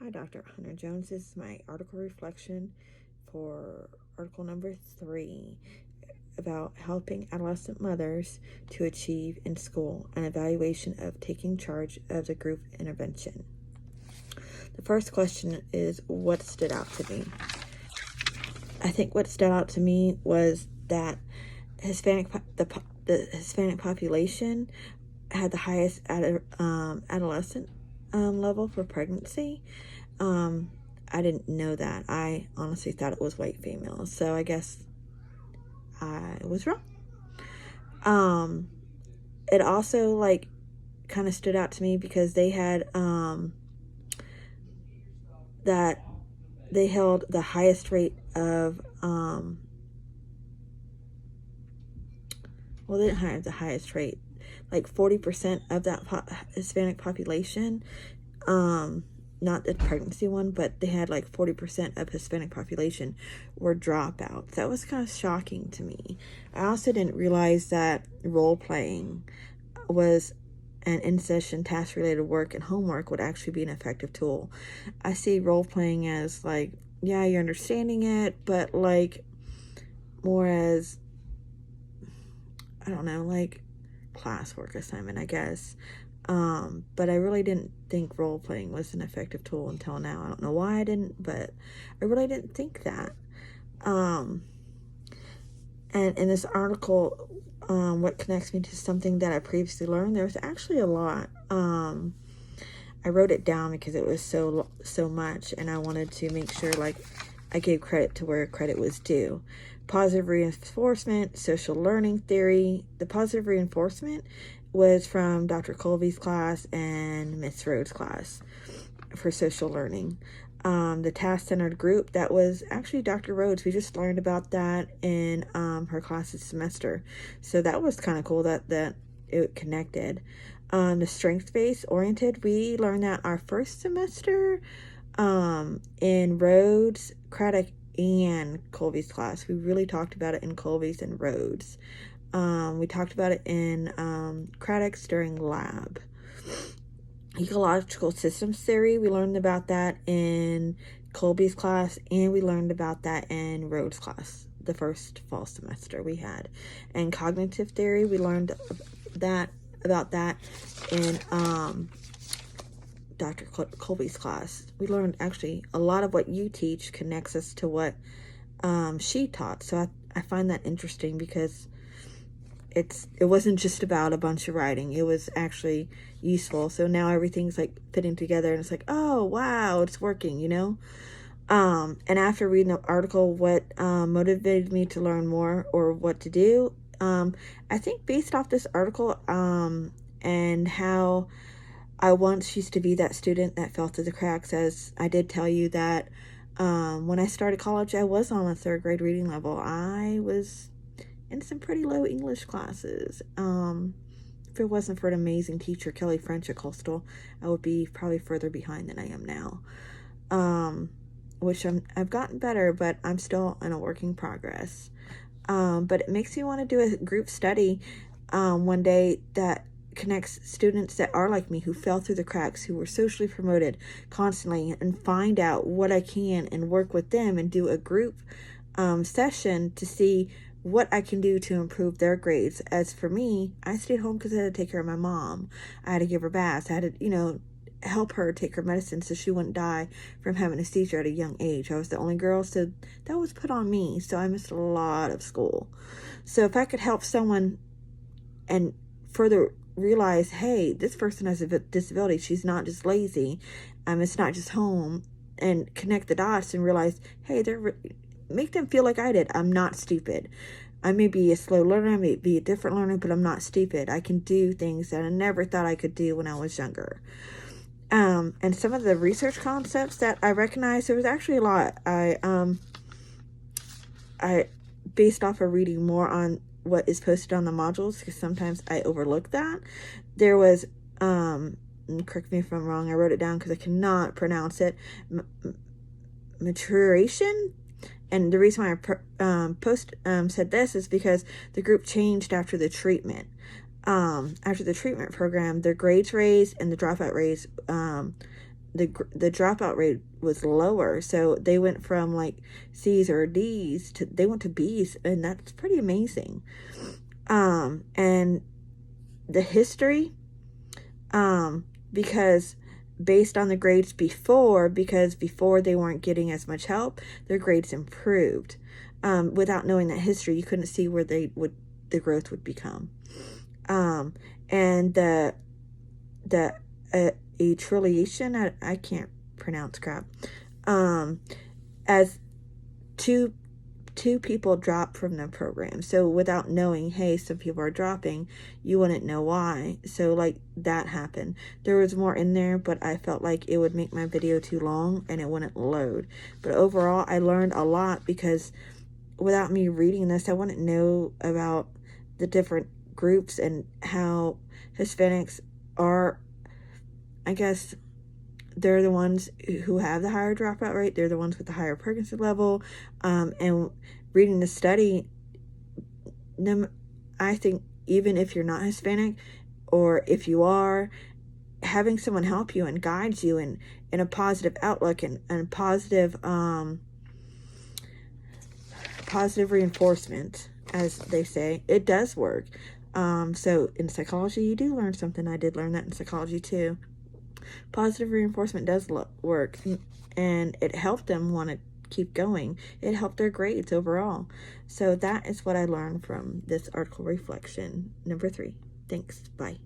Hi, Dr. Hunter Jones. This is my article reflection for article number 3 about helping adolescent mothers to achieve in school, an evaluation of taking charge of the group intervention. The first question is, what stood out to me? I think what stood out to me was that the Hispanic population had the highest adolescent level for pregnancy. I didn't know that. I honestly thought it was white females, so I guess I was wrong. It also kind of stood out to me because they had that they held the highest rate of they didn't have the highest rate, like 40% of that Hispanic population, not the pregnancy one, but they had like 40% of Hispanic population were dropouts. That was kind of shocking to me. I also didn't realize that role playing was and in-session task-related work and homework would actually be an effective tool. I see role playing as yeah, you're understanding it, but more as, I don't know, classwork assignment, I guess. But I really didn't think role playing was an effective tool until now. I don't know why I didn't, but I really didn't think that. And in this article, what connects me to something that I previously learned, there was actually a lot. I wrote it down because it was so much, and I wanted to make sure I gave credit to where credit was due. Positive reinforcement, social learning theory. The positive reinforcement was from Dr. Colby's class and Miss Rhodes' class for social learning. The task-centered group, that was actually Dr. Rhodes. We just learned about that in her class this semester. So that was kind of cool that it connected. The strengths-based oriented, we learned that our first semester in Rhodes, Craddock, and Colby's class. We really talked about it in Colby's and Rhodes. We talked about it in Craddock's during lab. Ecological systems theory, we learned about that in Colby's class, and we learned about that in Rhodes' class, the first fall semester we had. And cognitive theory, we learned about that in Dr. Colby's class. We learned actually a lot of what you teach connects us to what she taught. So I find that interesting because it wasn't just about a bunch of writing. It was actually useful. So now everything's fitting together, and it's oh wow, it's working, and after reading the article, what motivated me to learn more or what to do, I think based off this article and how I once used to be that student that fell through the cracks, as I did tell you that when I started college, I was on a 3rd grade reading level. I was in some pretty low English classes. If it wasn't for an amazing teacher, Kelly French at Coastal, I would be probably further behind than I am now. Which I've gotten better, but I'm still in a work in progress. But it makes me want to do a group study one day that connects students that are like me, who fell through the cracks, who were socially promoted constantly, and find out what I can and work with them and do a group session to see what I can do to improve their grades. As for me, I stayed home because I had to take care of my mom. I had to give her baths. I had to, help her take her medicine so she wouldn't die from having a seizure at a young age. I was the only girl, so that was put on me. So I missed a lot of school. So if I could help someone and further realize, hey, this person has a disability, she's not just lazy, it's not just home, and connect the dots and realize, hey, make them feel like I did. I'm not stupid. I may be a slow learner, I may be a different learner, but I'm not stupid. I can do things that I never thought I could do when I was younger. And some of the research concepts that I recognized, there was actually a lot. I based off of reading more on what is posted on the modules, because sometimes I overlook that. There was, correct me if I'm wrong, I wrote it down because I cannot pronounce it, maturation. And the reason why I said this is because the group changed after the treatment. After the treatment program, their grades raised and the dropout rates the dropout rate was lower. So they went from like C's or D's to they went to B's, and that's pretty amazing. And the history, because based on the grades before, because before they weren't getting as much help, their grades improved. Without knowing that history, you couldn't see where the growth would become. And the affiliation, I can't pronounce crap. As two people drop from the program. So without knowing, hey, some people are dropping, you wouldn't know why. So like that happened. There was more in there, but I felt like it would make my video too long and it wouldn't load. But overall, I learned a lot, because without me reading this, I wouldn't know about the different groups and how Hispanics are, I guess, they're the ones who have the higher dropout rate. They're the ones with the higher pregnancy level. And reading the study, I think even if you're not Hispanic, or if you are, having someone help you and guide you in a positive outlook and positive reinforcement, as they say, it does work. So in psychology, you do learn something. I did learn that in psychology too. Positive reinforcement does work, and it helped them want to keep going. It helped their grades overall. So that is what I learned from this article reflection number 3. Thanks. Bye.